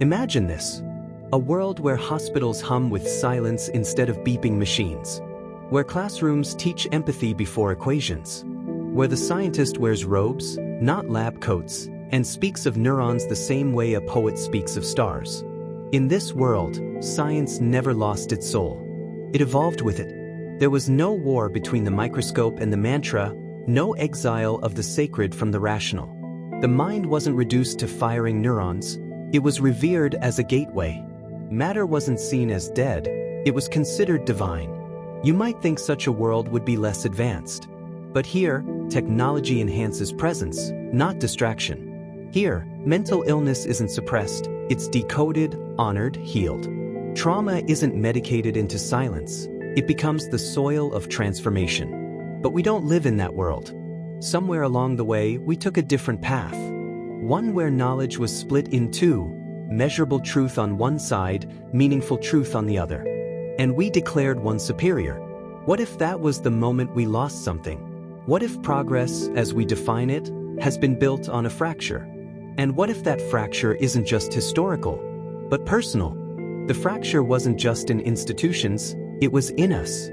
Imagine this. A world where hospitals hum with silence instead of beeping machines. Where classrooms teach empathy before equations. Where the scientist wears robes, not lab coats, and speaks of neurons the same way a poet speaks of stars. In this world, science never lost its soul. It evolved with it. There was no war between the microscope and the mantra, no exile of the sacred from the rational. The mind wasn't reduced to firing neurons, it was revered as a gateway. Matter wasn't seen as dead, it was considered divine. You might think such a world would be less advanced. But here, technology enhances presence, not distraction. Here, mental illness isn't suppressed, it's decoded, honored, healed. Trauma isn't medicated into silence, it becomes the soil of transformation. But we don't live in that world. Somewhere along the way, we took a different path. One where knowledge was split in two, measurable truth on one side, meaningful truth on the other. And we declared one superior. What if that was the moment we lost something? What if progress, as we define it, has been built on a fracture? And what if that fracture isn't just historical, but personal? The fracture wasn't just in institutions, it was in us.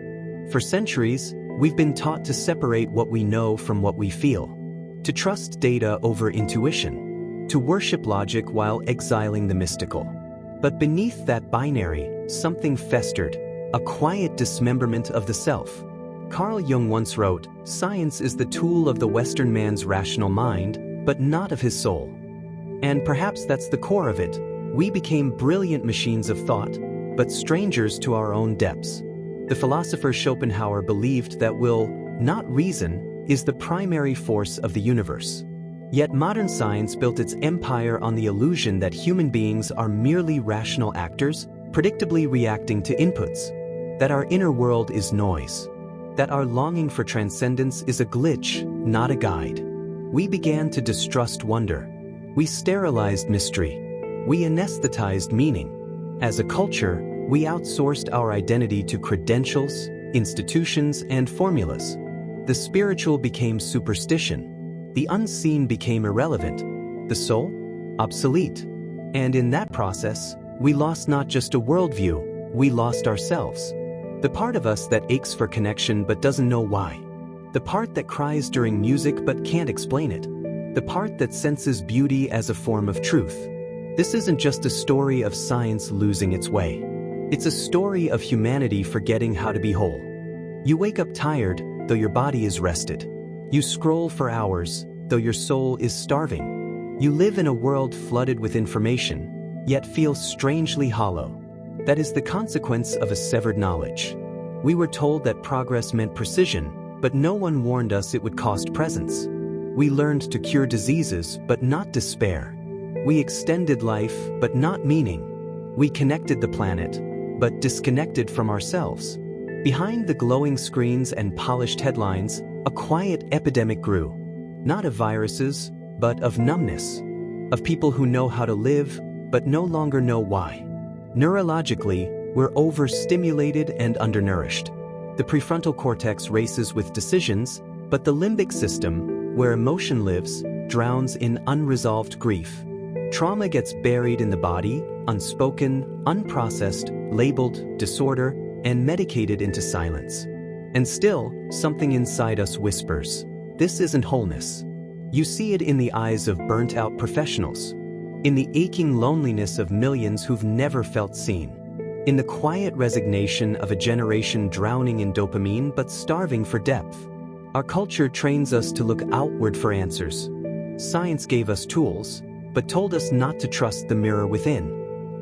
For centuries, we've been taught to separate what we know from what we feel, to trust data over intuition, to worship logic while exiling the mystical. But beneath that binary, something festered, a quiet dismemberment of the self. Carl Jung once wrote, "Science is the tool of the Western man's rational mind, but not of his soul." And perhaps that's the core of it. We became brilliant machines of thought, but strangers to our own depths. The philosopher Schopenhauer believed that will, not reason, is the primary force of the universe. Yet modern science built its empire on the illusion that human beings are merely rational actors, predictably reacting to inputs, that our inner world is noise, that our longing for transcendence is a glitch, not a guide. We began to distrust wonder. We sterilized mystery. We anesthetized meaning. As a culture, we outsourced our identity to credentials, institutions, and formulas. The spiritual became superstition. The unseen became irrelevant. The soul? Obsolete. And in that process, we lost not just a worldview, we lost ourselves. The part of us that aches for connection but doesn't know why. The part that cries during music but can't explain it. The part that senses beauty as a form of truth. This isn't just a story of science losing its way. It's a story of humanity forgetting how to be whole. You wake up tired, though your body is rested. You scroll for hours, though your soul is starving. You live in a world flooded with information, yet feel strangely hollow. That is the consequence of a severed knowledge. We were told that progress meant precision, but no one warned us it would cost presence. We learned to cure diseases, but not despair. We extended life, but not meaning. We connected the planet, but disconnected from ourselves. Behind the glowing screens and polished headlines, a quiet epidemic grew. Not of viruses, but of numbness. Of people who know how to live, but no longer know why. Neurologically, we're overstimulated and undernourished. The prefrontal cortex races with decisions, but the limbic system, where emotion lives, drowns in unresolved grief. Trauma gets buried in the body, unspoken, unprocessed, labeled disorder, and medicated into silence. And still, something inside us whispers, "This isn't wholeness." You see it in the eyes of burnt-out professionals, in the aching loneliness of millions who've never felt seen, in the quiet resignation of a generation drowning in dopamine but starving for depth. Our culture trains us to look outward for answers. Science gave us tools, but told us not to trust the mirror within.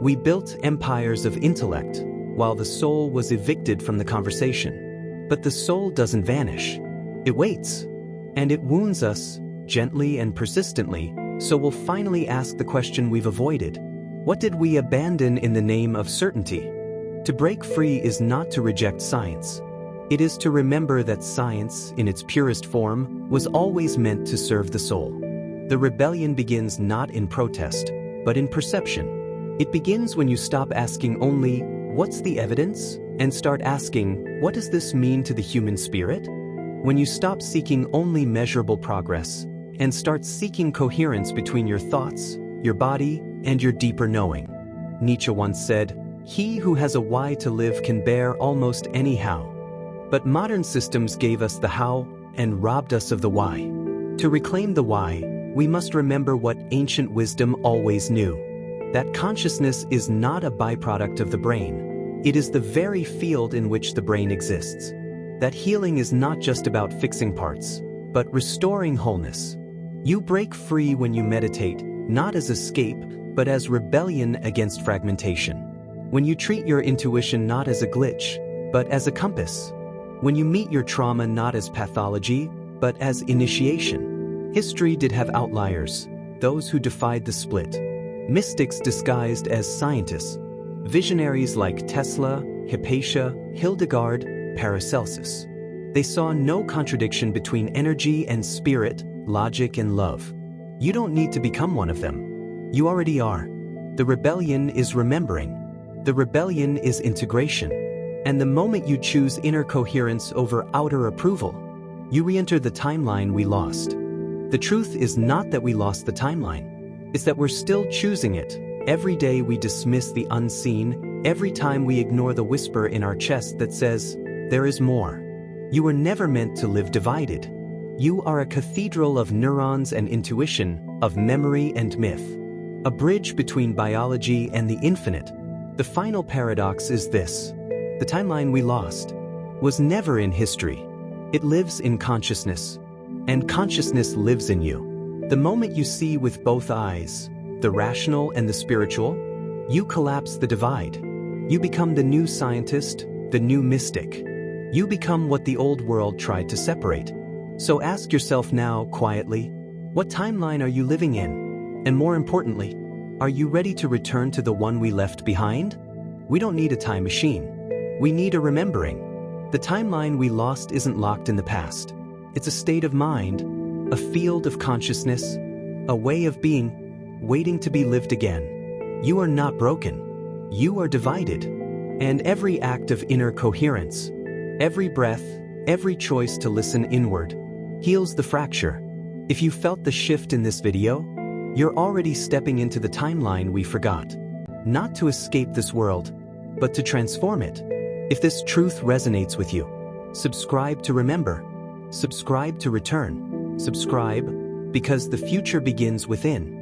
We built empires of intellect, while the soul was evicted from the conversation. But the soul doesn't vanish. It waits. And it wounds us, gently and persistently, so we'll finally ask the question we've avoided. What did we abandon in the name of certainty? To break free is not to reject science. It is to remember that science, in its purest form, was always meant to serve the soul. The rebellion begins not in protest, but in perception. It begins when you stop asking only, "What's the evidence?" and start asking, "What does this mean to the human spirit?" When you stop seeking only measurable progress and start seeking coherence between your thoughts, your body, and your deeper knowing. Nietzsche once said, "He who has a why to live can bear almost any how." But modern systems gave us the how and robbed us of the why. To reclaim the why, we must remember what ancient wisdom always knew: that consciousness is not a byproduct of the brain. It is the very field in which the brain exists. That healing is not just about fixing parts, but restoring wholeness. You break free when you meditate, not as escape, but as rebellion against fragmentation. When you treat your intuition not as a glitch, but as a compass. When you meet your trauma not as pathology, but as initiation. History did have outliers, those who defied the split. Mystics disguised as scientists. Visionaries like Tesla, Hypatia, Hildegard, Paracelsus. They saw no contradiction between energy and spirit, logic and love. You don't need to become one of them. You already are. The rebellion is remembering. The rebellion is integration. And the moment you choose inner coherence over outer approval, you re-enter the timeline we lost. The truth is not that we lost the timeline. It's that we're still choosing it. Every day we dismiss the unseen, every time we ignore the whisper in our chest that says, "There is more." You were never meant to live divided. You are a cathedral of neurons and intuition, of memory and myth. A bridge between biology and the infinite. The final paradox is this: the timeline we lost was never in history. It lives in consciousness. And consciousness lives in you. The moment you see with both eyes, the rational and the spiritual, you collapse the divide. You become the new scientist, the new mystic. You become what the old world tried to separate. So ask yourself now, quietly, what timeline are you living in? And more importantly, are you ready to return to the one we left behind? We don't need a time machine. We need a remembering. The timeline we lost isn't locked in the past. It's a state of mind, a field of consciousness, a way of being, waiting to be lived again. You are not broken. You are divided. And every act of inner coherence, every breath, every choice to listen inward, heals the fracture. If you felt the shift in this video, you're already stepping into the timeline we forgot. Not to escape this world, but to transform it. If this truth resonates with you, subscribe to remember. Subscribe to return. Subscribe, because the future begins within.